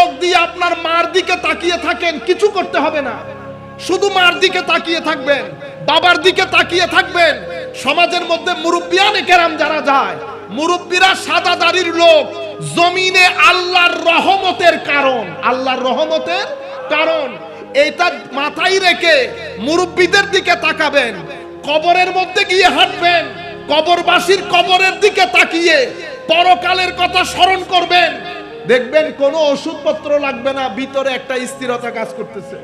চোখ দিয়ে আপনার মার দিকে তাকিয়ে থাকেন, কিছু করতে হবে না, শুধু মার দিকে তাকিয়ে থাকবেন, বাবার দিকে তাকিয়ে থাকবেন। সমাজের মধ্যে মুরব্বিয়ানে কেরাম যারা যায়, মুরব্বীরা সাদা দাড়ির লোক, জমিনে আল্লাহর রহমতের কারণ, আল্লাহর রহমতের কারণ। এটা মাথায় রেখে মুরব্বীদের দিকে তাকাবেন। কবরের মধ্যে গিয়ে হাঁটবেন, কবরবাসীর কবরের দিকে তাকিয়ে পরকালের কথা স্মরণ করবেন। দেখবেন কোনো ওষুধপত্র লাগবে না, ভিতরে একটা স্থিরতা কাজ করতেছে,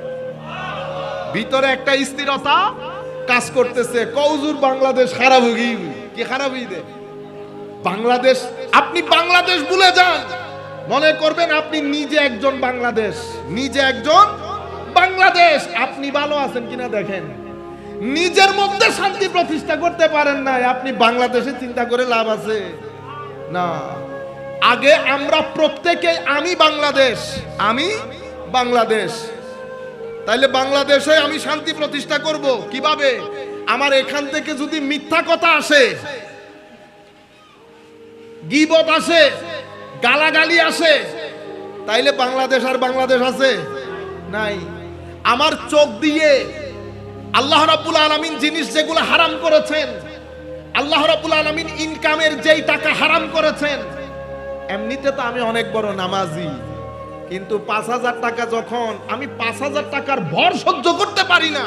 ভিতরে একটা স্থিরতা কাজ করতেছে। কৌজুর বাংলাদেশ খারাপ হয়ে গিয়ে কি খারাপ হয়ে দে বাংলাদেশ, আপনি বাংলাদেশ ভুলে যান, মনে করবেন আপনি নিজে একজন বাংলাদেশ, নিজে একজন বাংলাদেশ। আপনি ভালো আছেন কিনা দেখেন, নিজের মধ্যে শান্তি প্রতিষ্ঠা করতে পারেন না, আপনি বাংলাদেশে চিন্তা করে লাভ আছে না। আগে আমরা প্রত্যেকে আমি বাংলাদেশ, আমি বাংলাদেশ। তাইলে বাংলাদেশে আমি শান্তি প্রতিষ্ঠা করব কিভাবে? আমার এখান থেকে যদি মিথ্যা কথা আসে, গীবত আসে, গালাগালি আসে, তাইলে বাংলাদেশ আর বাংলাদেশ আছে নাই। আমার চোখ দিয়ে আল্লাহ রাব্বুল আলামিন জিনিস যেগুলো হারাম করেছেন, আল্লাহ রাব্বুল আলামিন ইনকামের যেই টাকা হারাম করেছেন, এমনিতে তো আমি অনেক বড় নামাজি, কিন্তু ৫,০০০ টাকা যখন আমি ৫,০০০ টাকার ভর সহ্য করতে পারি না,